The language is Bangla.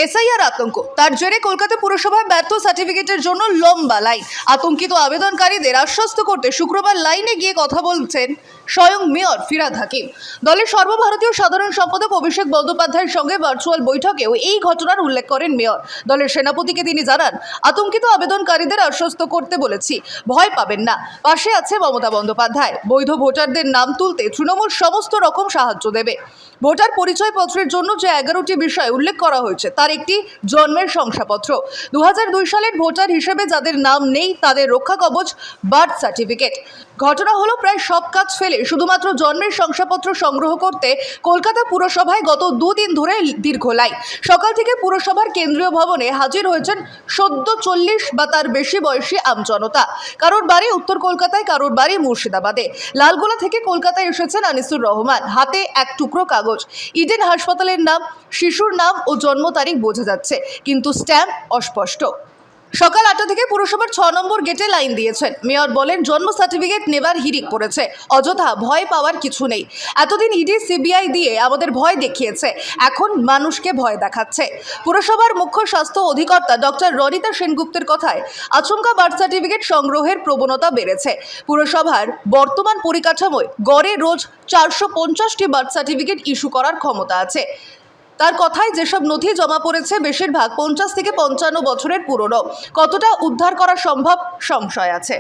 এসআইআর আতঙ্ক, তার জেরে কলকাতা পুরসভায় ব্যর্থ সার্টিফিকেটের জন্য লম্বা লাইন। আতঙ্কিত আবেদনকারীদের আশ্বস্ত করতে শুক্রবার লাইনে গিয়ে কথা বলছেন স্বয়ং মেয়র ফিরহাদ হাকিম। দলের সর্বভারতীয় সাধারণ সম্পাদক অভিষেক বন্দ্যোপাধ্যায়ের সঙ্গে ভার্চুয়াল বৈঠকেও এই ঘটনার উল্লেখ করেন মেয়র। দলের সেনাপতিকে তিনি জানান, আতঙ্কিত আবেদনকারীদের আশ্বস্ত করতে বলেছি, ভয় পাবেন না, পাশে আছে মমতা বন্দ্যোপাধ্যায়। বৈধ ভোটারদের নাম তুলতে তৃণমূল সমস্ত রকম সাহায্য দেবে। ভোটার পরিচয়পত্রের জন্য যে 11টি বিষয় উল্লেখ করা হয়েছে তার একটি জন্মের শংসাপত্র। 2002 সালের ভোটার হিসেবে যাদের নাম নেই তাদের রক্ষা কবচ বার্থ সার্টিফিকেট। ঘটনা হলো, প্রায় সব কাজ ফেলে শুধুমাত্র জন্মের শংসাপত্র সংগ্রহ করতে কলকাতা পুরসভায় গত দুদিন ধরে দীর্ঘ লাইন। সকাল থেকে পুরসভার কেন্দ্রীয় ভবনে হাজির হয়েছেন সদ্য 40 বা তার বেশি বয়সী আমজনতা। কারোর বাড়ি উত্তর কলকাতায়, কারোর বাড়ি মুর্শিদাবাদে। লালগোলা থেকে কলকাতায় এসেছেন আনিসুর রহমান, হাতে এক টুকরো কাগজ। ইডেন হাসপাতালের নাম, শিশুর নাম ও জন্ম তারিখ বোঝা যাচ্ছে, কিন্তু স্ট্যাম্প অস্পষ্ট। সকাল 8টা থেকে পুরসভার 6 নম্বর গেটে লাইন দিয়েছেন। মেয়র বলেন, জন্ম সার্টিফিকেট নেবার হিড়িক পড়েছে, অযথা ভয় পাওয়ার কিছু নেই। এতদিন ইডি সিবিআই দিয়ে আমাদের ভয় দেখিয়েছে, এখন মানুষকে ভয় দেখাচ্ছে। পুরসভার মুখ্য স্বাস্থ্য অধিকর্তা ডক্টর রনিতা সেনগুপ্তের কথায় আচমকা বার্থ সার্টিফিকেট সংগ্রহের প্রবণতা বেড়েছে। পুরসভার বর্তমান পরিকাঠামোয় গড়ে রোজ 450টি বার্থ সার্টিফিকেট ইস্যু করার ক্ষমতা আছে। তার কথায় যেসব নথি জমা পড়েছে বেশিরভাগ 50 থেকে 55 বছরের পুরনো। কতটা উদ্ধার করা সম্ভব সংশয় আছে।